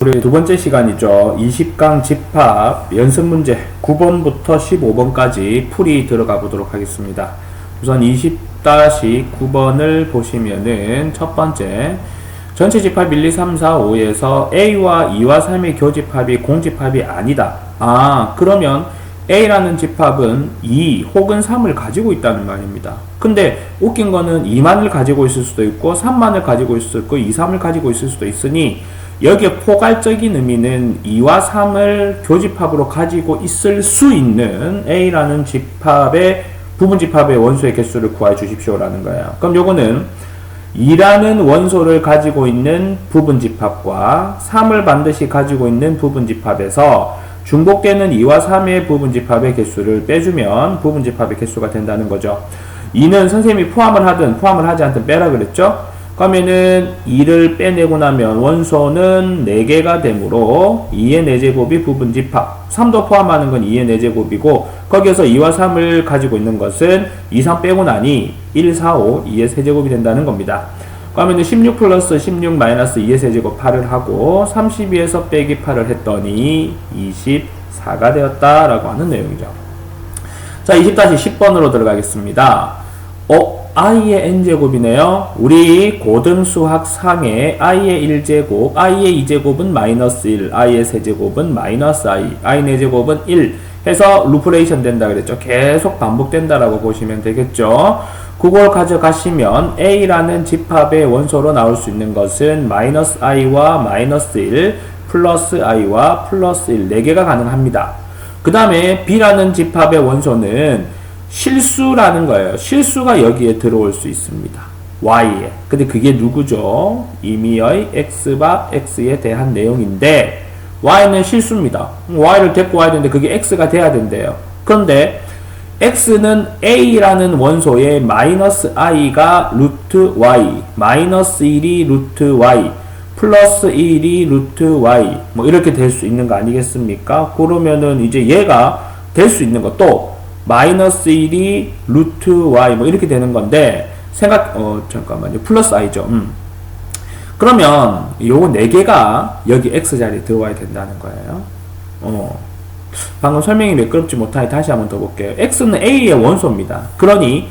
우리 두 번째 시간이죠. 20강 집합 연습 문제 9번부터 15번까지 풀이 들어가 보도록 하겠습니다. 우선 20-9번을 보시면은 첫 번째 전체 집합 1, 2, 3, 4, 5에서 A와 2와 3의 교집합이 공집합이 아니다. 그러면 A라는 집합은 2 혹은 3을 가지고 있다는 말입니다. 근데 웃긴 거는 2만을 가지고 있을 수도 있고 3만을 가지고 있을 수도 있고 2, 3을 가지고 있을 수도 있으니 여기에 포괄적인 의미는 2와 3을 교집합으로 가지고 있을 수 있는 A라는 집합의 부분집합의 원소의 개수를 구해 주십시오라는 거예요. 그럼 요거는 2라는 원소를 가지고 있는 부분집합과 3을 반드시 가지고 있는 부분집합에서 중복되는 2와 3의 부분집합의 개수를 빼주면 부분집합의 개수가 된다는 거죠. 2는 선생님이 포함을 하든 포함을 하지 않든 빼라 그랬죠? 그러면은 2를 빼내고 나면 원소는 4개가 되므로 2의 4제곱이 부분집합, 3도 포함하는 건 2의 4제곱이고 거기에서 2와 3을 가지고 있는 것은 2, 3 빼고 나니 1, 4, 5, 2의 세제곱이 된다는 겁니다. 그러면은 16 플러스 16 마이너스 2의 세제곱 8을 하고 32에서 빼기 8을 했더니 24가 되었다라고 하는 내용이죠. 자, 20-10번으로 들어가겠습니다. i의 n제곱이네요. 우리 고등수학 상의 i의 1제곱, i의 2제곱은 마이너스 1, i의 세제곱은 마이너스 i, i 4제곱은 1 해서 루프레이션 된다 그랬죠. 계속 반복된다라고 보시면 되겠죠. 그걸 가져가시면 a라는 집합의 원소로 나올 수 있는 것은 마이너스 i와 마이너스 1, 플러스 i와 플러스 1, 4개가 가능합니다. 그 다음에 b라는 집합의 원소는 실수라는 거예요. 실수가 여기에 들어올 수 있습니다. y에. 근데 그게 누구죠? 임의의 x바 x에 대한 내용인데 y는 실수입니다. y를 데리고 와야 되는데 그게 x가 돼야 된대요. 그런데 x는 a라는 원소의 마이너스 i가 루트 y, 마이너스 1이 루트 y, 플러스 1이 루트 y 뭐 이렇게 될 수 있는 거 아니겠습니까? 그러면은 이제 얘가 될 수 있는 것도 마이너스 1이 루트 y 뭐 이렇게 되는 건데 잠깐만요. 플러스 i죠. 그러면 요거 4개가 여기 x 자리에 들어와야 된다는 거예요. 방금 설명이 매끄럽지 못하니 다시 한번 더 볼게요. x는 a의 원소입니다. 그러니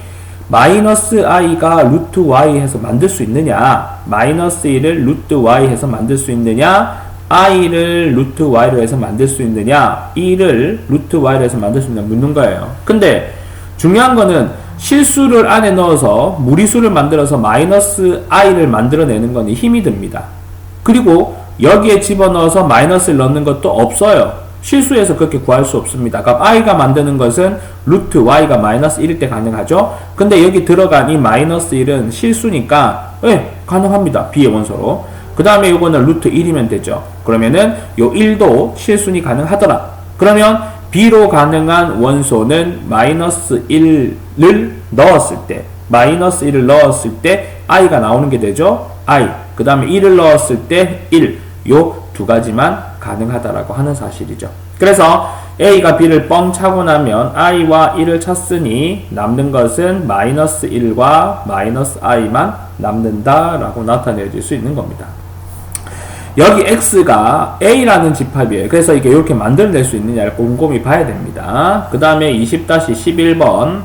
마이너스 i가 루트 y 해서 만들 수 있느냐, 마이너스 1을 루트 y 해서 만들 수 있느냐, i를 루트 y로 해서 만들 수 있느냐, 2를 루트 y로 해서 만들 수 있느냐 묻는 거예요. 근데 중요한 거는 실수를 안에 넣어서 무리수를 만들어서 마이너스 i를 만들어내는 거는 힘이 듭니다. 그리고 여기에 집어넣어서 마이너스를 넣는 것도 없어요. 실수에서 그렇게 구할 수 없습니다. 그럼 i가 만드는 것은 루트 y가 마이너스 1일 때 가능하죠. 근데 여기 들어간 이 마이너스 1은 실수니까 가능합니다. b의 원소로. 그 다음에 요거는 루트 1이면 되죠. 그러면은 요 1도 실순이 가능하더라. 그러면 b로 가능한 원소는 마이너스 1을 넣었을 때, 마이너스 1을 넣었을 때 i가 나오는 게 되죠. i. 그 다음에 1을 넣었을 때 1. 요 두 가지만 가능하다라고 하는 사실이죠. 그래서 a가 b를 뻥 차고 나면 i와 1을 쳤으니 남는 것은 마이너스 1과 마이너스 i만 남는다라고 나타내질 수 있는 겁니다. 여기 x가 a라는 집합이에요. 그래서 이게 이렇게 만들어낼 수 있느냐를 꼼꼼히 봐야 됩니다. 그 다음에 20-11번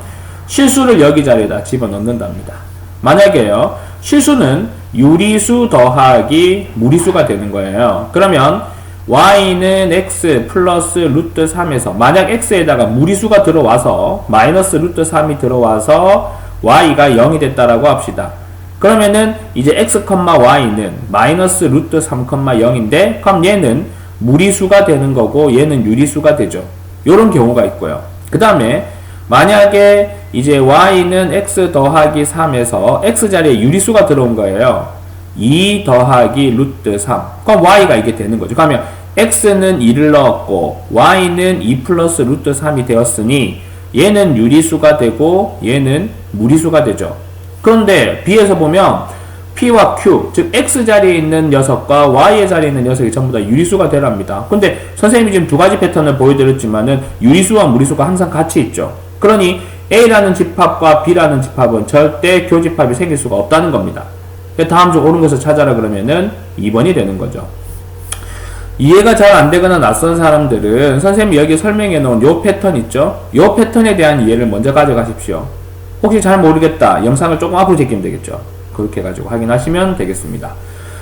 실수를 여기 자리에다 집어넣는답니다. 만약에요, 실수는 유리수 더하기 무리수가 되는 거예요. 그러면 y는 x 플러스 루트 3에서 만약 x에다가 무리수가 들어와서 마이너스 루트 3이 들어와서 y가 0이 됐다라고 합시다. 그러면은 이제 x, y는 마이너스 루트 3, 0인데 그럼 얘는 무리수가 되는 거고 얘는 유리수가 되죠. 요런 경우가 있고요. 그 다음에 만약에 이제 y는 x 더하기 3에서 x 자리에 유리수가 들어온 거예요. 2 더하기 루트 3. 그럼 y가 이게 되는 거죠. 그러면 x는 2를 넣었고 y는 2 플러스 루트 3이 되었으니 얘는 유리수가 되고 얘는 무리수가 되죠. 그런데 b에서 보면 p와 q, 즉 x 자리에 있는 녀석과 y의 자리에 있는 녀석이 전부 다 유리수가 되랍니다. 근데 선생님이 지금 두 가지 패턴을 보여드렸지만은 유리수와 무리수가 항상 같이 있죠. 그러니 a라는 집합과 b라는 집합은 절대 교집합이 생길 수가 없다는 겁니다. 다음 중 옳은 것을 찾아라 그러면은 2번이 되는 거죠. 이해가 잘 안 되거나 낯선 사람들은 선생님이 여기 설명해 놓은 요 패턴 있죠? 요 패턴에 대한 이해를 먼저 가져가십시오. 혹시 잘 모르겠다. 영상을 조금 앞으로 제끼면 되겠죠? 그렇게 해가지고 확인하시면 되겠습니다.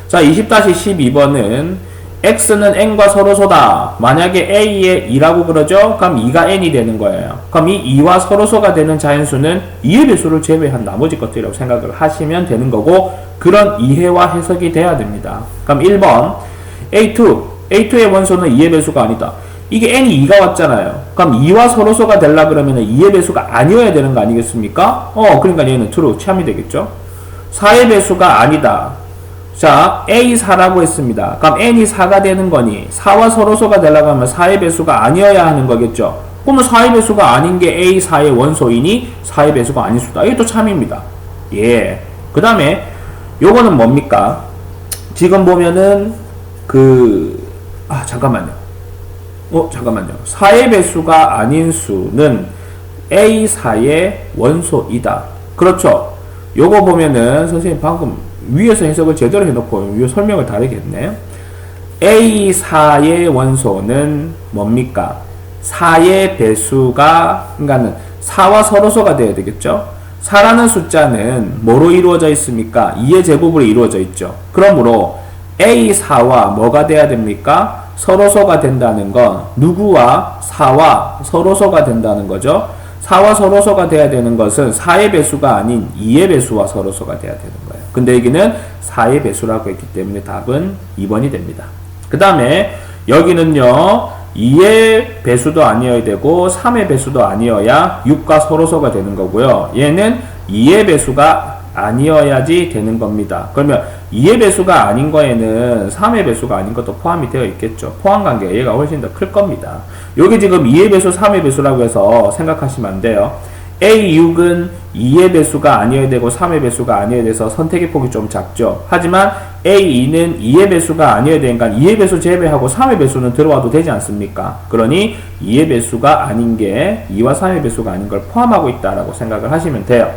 자, 20-12번은 x는 n과 서로소다. 만약에 a에 2라고 그러죠? 그럼 2가 n이 되는 거예요. 그럼 이 2와 서로소가 되는 자연수는 2의 배수를 제외한 나머지 것들이라고 생각을 하시면 되는 거고, 그런 이해와 해석이 돼야 됩니다. 그럼 1번 A2의 원소는 2의 배수가 아니다. 이게 n이 2가 왔잖아요. 그럼 2와 서로소가 되려 그러면 2의 배수가 아니어야 되는 거 아니겠습니까? 그러니까 얘는 true, 참이 되겠죠? 4의 배수가 아니다. 자, A4라고 했습니다. 그럼 n이 4가 되는 거니 4와 서로소가 되려고 하면 4의 배수가 아니어야 하는 거겠죠. 그러면 4의 배수가 아닌 게 A4의 원소이니 4의 배수가 아닐 수다. 이게 또 참입니다. 예. 그 다음에 요거는 뭡니까? 지금 보면은 잠깐만요. 잠깐만요. 4의 배수가 아닌 수는 A4의 원소이다. 그렇죠? 요거 보면은 선생님 방금 위에서 해석을 제대로 해놓고 위에 설명을 다르게 했네요. A4의 원소는 뭡니까? 4의 배수가, 그러니까는 4와 서로소가 되어야 되겠죠? 4라는 숫자는 뭐로 이루어져 있습니까? 2의 제곱으로 이루어져 있죠. 그러므로 A4와 뭐가 돼야 됩니까? 서로소가 된다는 건 누구와 4와 서로소가 된다는 거죠. 4와 서로소가 돼야 되는 것은 4의 배수가 아닌 2의 배수와 서로소가 돼야 되는 거예요. 근데 여기는 4의 배수라고 했기 때문에 답은 2번이 됩니다. 그 다음에 여기는요 2의 배수도 아니어야 되고 3의 배수도 아니어야 6과 서로소가 되는 거고요. 얘는 2의 배수가 아니어야지 되는 겁니다. 그러면 2의 배수가 아닌 거에는 3의 배수가 아닌 것도 포함이 되어 있겠죠. 포함 관계가 얘가 훨씬 더 클 겁니다. 여기 지금 2의 배수, 3의 배수라고 해서 생각하시면 안 돼요. A6은 2의 배수가 아니어야 되고 3의 배수가 아니어야 돼서 선택의 폭이 좀 작죠. 하지만 A2는 2의 배수가 아니어야 되니까 2의 배수 제외하고 3의 배수는 들어와도 되지 않습니까? 그러니 2의 배수가 아닌 게 2와 3의 배수가 아닌 걸 포함하고 있다라고 생각을 하시면 돼요.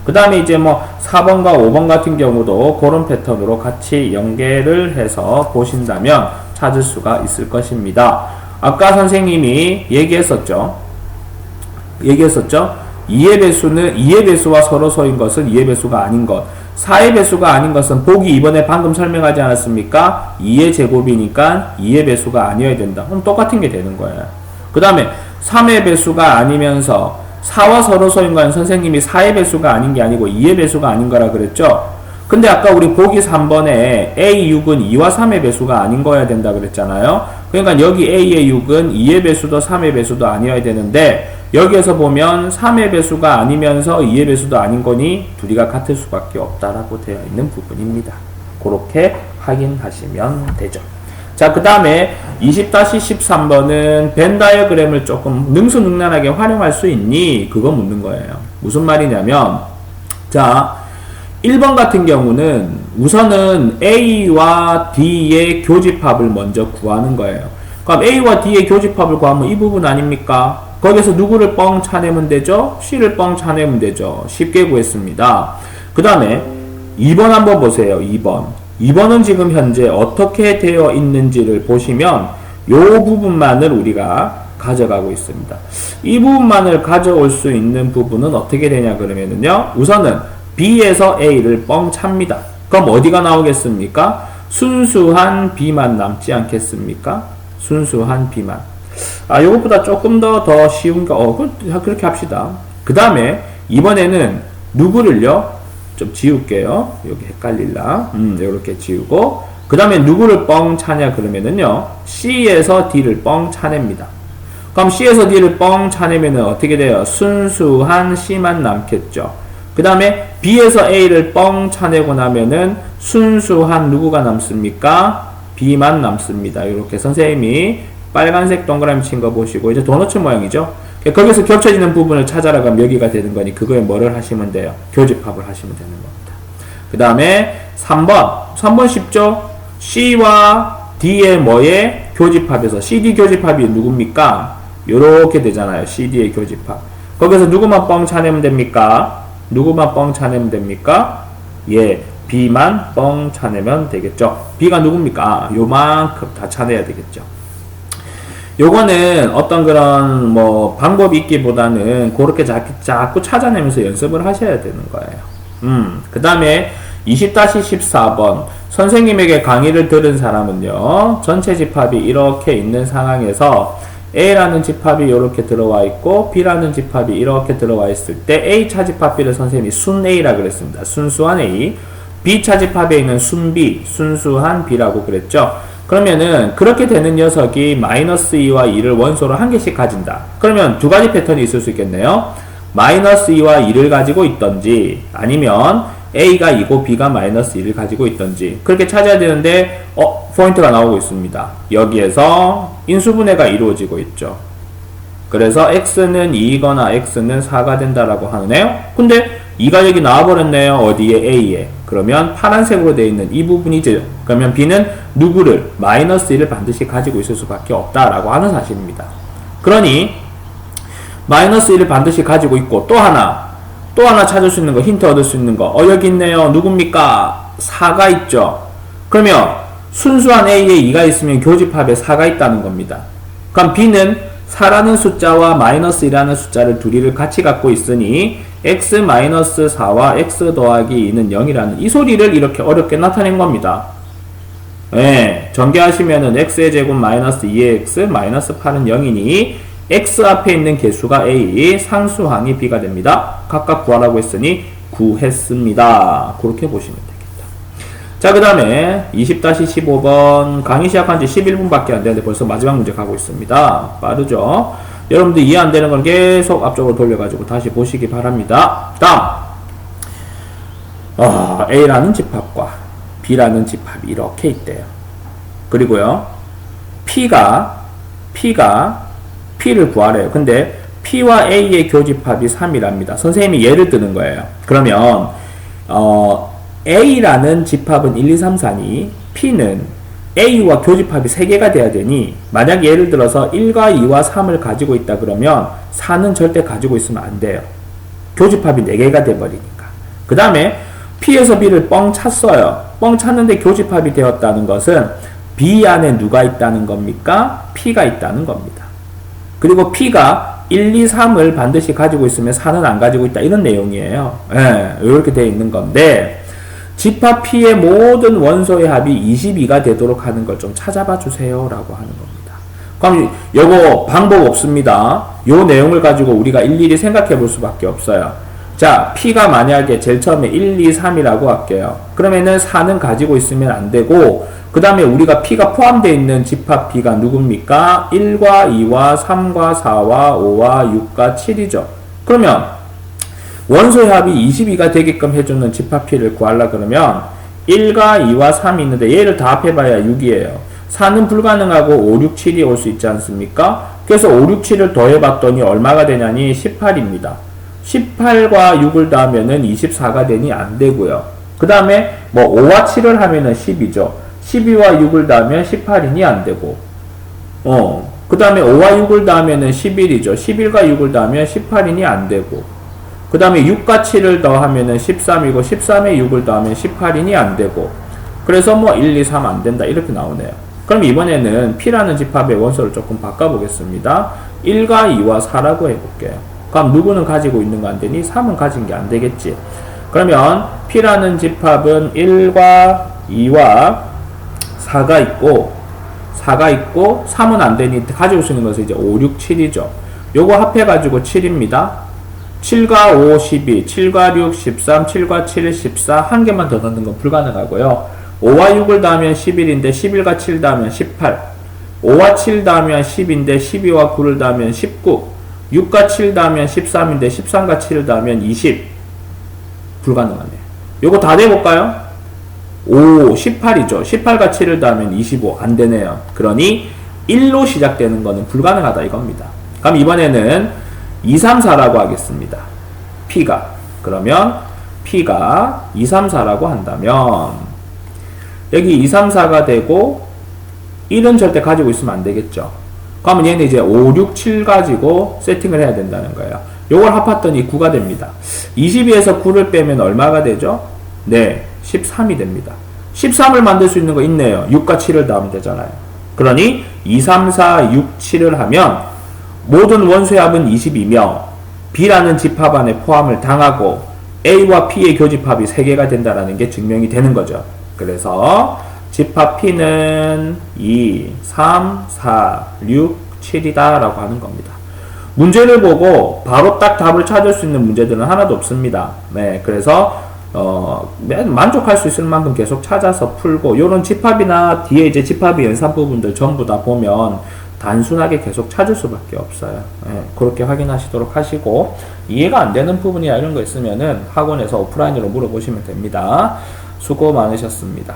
그 다음에 이제 4번과 5번 같은 경우도 그런 패턴으로 같이 연계를 해서 보신다면 찾을 수가 있을 것입니다. 아까 선생님이 얘기했었죠. 2의 배수는 2의 배수와 서로소인 것은 2의 배수가 아닌 것. 4의 배수가 아닌 것은 보기 이번에 방금 설명하지 않았습니까? 2의 제곱이니까 2의 배수가 아니어야 된다. 그럼 똑같은 게 되는 거예요. 그 다음에 3의 배수가 아니면서 4와 서로소인 건 선생님이 4의 배수가 아닌 게 아니고 2의 배수가 아닌 거라 그랬죠? 근데 아까 우리 보기 3번에 A6은 2와 3의 배수가 아닌 거여야 된다 그랬잖아요? 그러니까 여기 A의 6은 2의 배수도 3의 배수도 아니어야 되는데 여기에서 보면 3의 배수가 아니면서 2의 배수도 아닌 거니 둘이가 같을 수밖에 없다라고 되어 있는 부분입니다. 그렇게 확인하시면 되죠. 자, 그 다음에 20-13번은 벤 다이어그램을 조금 능수능란하게 활용할 수 있니? 그거 묻는 거예요. 무슨 말이냐면, 자, 1번 같은 경우는 우선은 A와 D의 교집합을 먼저 구하는 거예요. 그럼 A와 D의 교집합을 구하면 이 부분 아닙니까? 거기서 누구를 뻥 차내면 되죠? C를 뻥 차내면 되죠. 쉽게 구했습니다. 그 다음에 2번 한번 보세요. 2번은 지금 현재 어떻게 되어 있는지를 보시면 이 부분만을 우리가 가져가고 있습니다. 이 부분만을 가져올 수 있는 부분은 어떻게 되냐 그러면은요. 우선은 B에서 A를 뻥 찹니다. 그럼 어디가 나오겠습니까? 순수한 B만 남지 않겠습니까? 순수한 B만. 요것보다 조금 더 쉬운 거, 그렇게 합시다. 그 다음에 이번에는 누구를요? 좀 지울게요. 여기 헷갈릴라. 이렇게 지우고. 그 다음에 누구를 뻥 차냐 그러면은요. C에서 D를 뻥 차냅니다. 그럼 C에서 D를 뻥 차내면은 어떻게 돼요? 순수한 C만 남겠죠. 그 다음에 B에서 A를 뻥 차내고 나면은 순수한 누구가 남습니까? B만 남습니다. 이렇게 선생님이 빨간색 동그라미 친 거 보시고 이제 도너츠 모양이죠. 거기서 겹쳐지는 부분을 찾아라 가면 여기가 되는 거니 그거에 뭐를 하시면 돼요? 교집합을 하시면 되는 겁니다. 그 다음에 3번 쉽죠? C와 D의 뭐의 교집합에서 CD 교집합이 누굽니까? 요렇게 되잖아요. CD의 교집합. 거기서 누구만 뻥 차내면 됩니까? 누구만 뻥 차내면 됩니까? 예, B만 뻥 차내면 되겠죠. B가 누굽니까? 요만큼 다 차내야 되겠죠. 요거는 어떤 그런 뭐 방법이 있기보다는 그렇게 자꾸 찾아내면서 연습을 하셔야 되는 거예요. 그 다음에 20-14번 선생님에게 강의를 들은 사람은요, 전체 집합이 이렇게 있는 상황에서 A라는 집합이 이렇게 들어와 있고 B라는 집합이 이렇게 들어와 있을 때 A 차집합 B를 선생님이 순 A라 그랬습니다. 순수한 A. B 차집합에 있는 순 B, 순수한 B라고 그랬죠. 그러면은 그렇게 되는 녀석이 마이너스 2와 2를 원소로 한 개씩 가진다. 그러면 두 가지 패턴이 있을 수 있겠네요. 마이너스 2와 2를 가지고 있던지, 아니면 A가 2고 B가 마이너스 2를 가지고 있던지, 그렇게 찾아야 되는데 포인트가 나오고 있습니다. 여기에서 인수분해가 이루어지고 있죠. 그래서 X는 2이거나 X는 4가 된다라고 하네요. 근데 2가 여기 나와버렸네요. 어디에? A에. 그러면 파란색으로 되어 있는 이 부분이죠. 그러면 B는 누구를? 마이너스 1을 반드시 가지고 있을 수밖에 없다라고 하는 사실입니다. 그러니 마이너스 1을 반드시 가지고 있고, 또 하나 찾을 수 있는 거, 힌트 얻을 수 있는 거, 여기 있네요. 누굽니까? 4가 있죠. 그러면 순수한 A에 2가 있으면 교집합에 4가 있다는 겁니다. 그럼 B는 4라는 숫자와 마이너스 2라는 숫자를 둘이를 같이 갖고 있으니 x-4와 x 더하기 2는 0이라는 이 소리를 이렇게 어렵게 나타낸 겁니다. 예, 전개하시면은 x의 제곱 마이너스 2의 x 마이너스 8은 0이니 x 앞에 있는 개수가 a, 상수항이 b가 됩니다. 각각 구하라고 했으니 구했습니다. 그렇게 보시면 되겠다. 자, 그 다음에 20-15번 강의 시작한 지 11분밖에 안 되는데 벌써 마지막 문제 가고 있습니다. 빠르죠? 여러분들 이해 안 되는 건 계속 앞쪽으로 돌려가지고 다시 보시기 바랍니다. 다음, A라는 집합과 B라는 집합이 이렇게 있대요. 그리고요, P가 P를 구하래요. 근데 P와 A의 교집합이 3이랍니다. 선생님이 예를 드는 거예요. 그러면 A라는 집합은 1, 2, 3, 4니 P는 A와 교집합이 3개가 돼야 되니, 만약 예를 들어서 1과 2와 3을 가지고 있다 그러면 4는 절대 가지고 있으면 안 돼요. 교집합이 4개가 돼버리니까. 그 다음에 P에서 B를 뻥 찼어요. 뻥 찼는데 교집합이 되었다는 것은 B 안에 누가 있다는 겁니까? P가 있다는 겁니다. 그리고 P가 1, 2, 3을 반드시 가지고 있으면 4는 안 가지고 있다, 이런 내용이에요. 예, 이렇게 되어 있는 건데, 집합 P의 모든 원소의 합이 22가 되도록 하는 걸 좀 찾아봐 주세요 라고 하는 겁니다. 그럼 요거 방법 없습니다. 요 내용을 가지고 우리가 일일이 생각해 볼 수밖에 없어요. 자, P가 만약에 제일 처음에 1, 2, 3이라고 할게요. 그러면은 4는 가지고 있으면 안 되고, 그 다음에 우리가 P가 포함되어 있는 집합 P가 누굽니까? 1과 2와 3과 4와 5와 6과 7이죠. 그러면 원소의 합이 22가 되게끔 해주는 집합 P를 구하려 그러면 1과 2와 3이 있는데 얘를 다 합해봐야 6이에요. 4는 불가능하고 5, 6, 7이 올 수 있지 않습니까? 그래서 5, 6, 7을 더해봤더니 얼마가 되냐니 18입니다. 18과 6을 더하면은 24가 되니 안 되고요. 그 다음에 뭐 5와 7을 하면은 10이죠. 12와 6을 더하면 18이니 안 되고, 그 다음에 5와 6을 더하면은 11이죠. 11과 6을 더하면 18이니 안 되고, 그 다음에 6과 7을 더하면은 13이고 13에 6을 더하면 18이니 안 되고, 그래서 뭐 1, 2, 3 안 된다, 이렇게 나오네요. 그럼 이번에는 P라는 집합의 원소를 조금 바꿔보겠습니다. 1과 2와 4라고 해볼게요. 그럼 누구는 가지고 있는 거 안 되니? 3은 가진 게 안 되겠지. 그러면 P라는 집합은 1과 2와 4가 있고 3은 안 되니 가지고 있는 것은 이제 5, 6, 7이죠. 요거 합해가지고 7입니다. 7과 5, 12, 7과 6, 13, 7과 7, 14, 한 개만 더 넣는 건 불가능하고요. 5와 6을 더하면 11인데 11과 7 더하면 18, 5와 7 더하면 10인데 12와 9를 더하면 19, 6과 7 더하면 13인데 13과 7을 더하면 20. 불가능하네요. 요거 다 내볼까요? 5, 18이죠. 18과 7을 더하면 25. 안 되네요. 그러니 1로 시작되는 거는 불가능하다 이겁니다. 그럼 이번에는 2, 3, 4라고 하겠습니다. P가. 그러면 P가 2, 3, 4라고 한다면 여기 2, 3, 4가 되고 1은 절대 가지고 있으면 안 되겠죠. 그러면 얘는 이제 5, 6, 7 가지고 세팅을 해야 된다는 거예요. 요걸 합했더니 9가 됩니다. 22에서 9를 빼면 얼마가 되죠? 네, 13이 됩니다. 13을 만들 수 있는 거 있네요. 6과 7을 더하면 되잖아요. 그러니 2, 3, 4, 6, 7을 하면 모든 원소의 합은 20이며 B라는 집합 안에 포함을 당하고 A와 P의 교집합이 3개가 된다는 게 증명이 되는 거죠. 그래서 집합 P는 2, 3, 4, 6, 7이다 라고 하는 겁니다. 문제를 보고 바로 딱 답을 찾을 수 있는 문제들은 하나도 없습니다. 네, 그래서 만족할 수 있을 만큼 계속 찾아서 풀고 요런 집합이나 뒤에 이제 집합의 연산 부분들 전부 다 보면 단순하게 계속 찾을 수밖에 없어요. 네, 그렇게 확인하시도록 하시고 이해가 안 되는 부분이나 이런 거 있으면은 학원에서 오프라인으로 물어보시면 됩니다. 수고 많으셨습니다.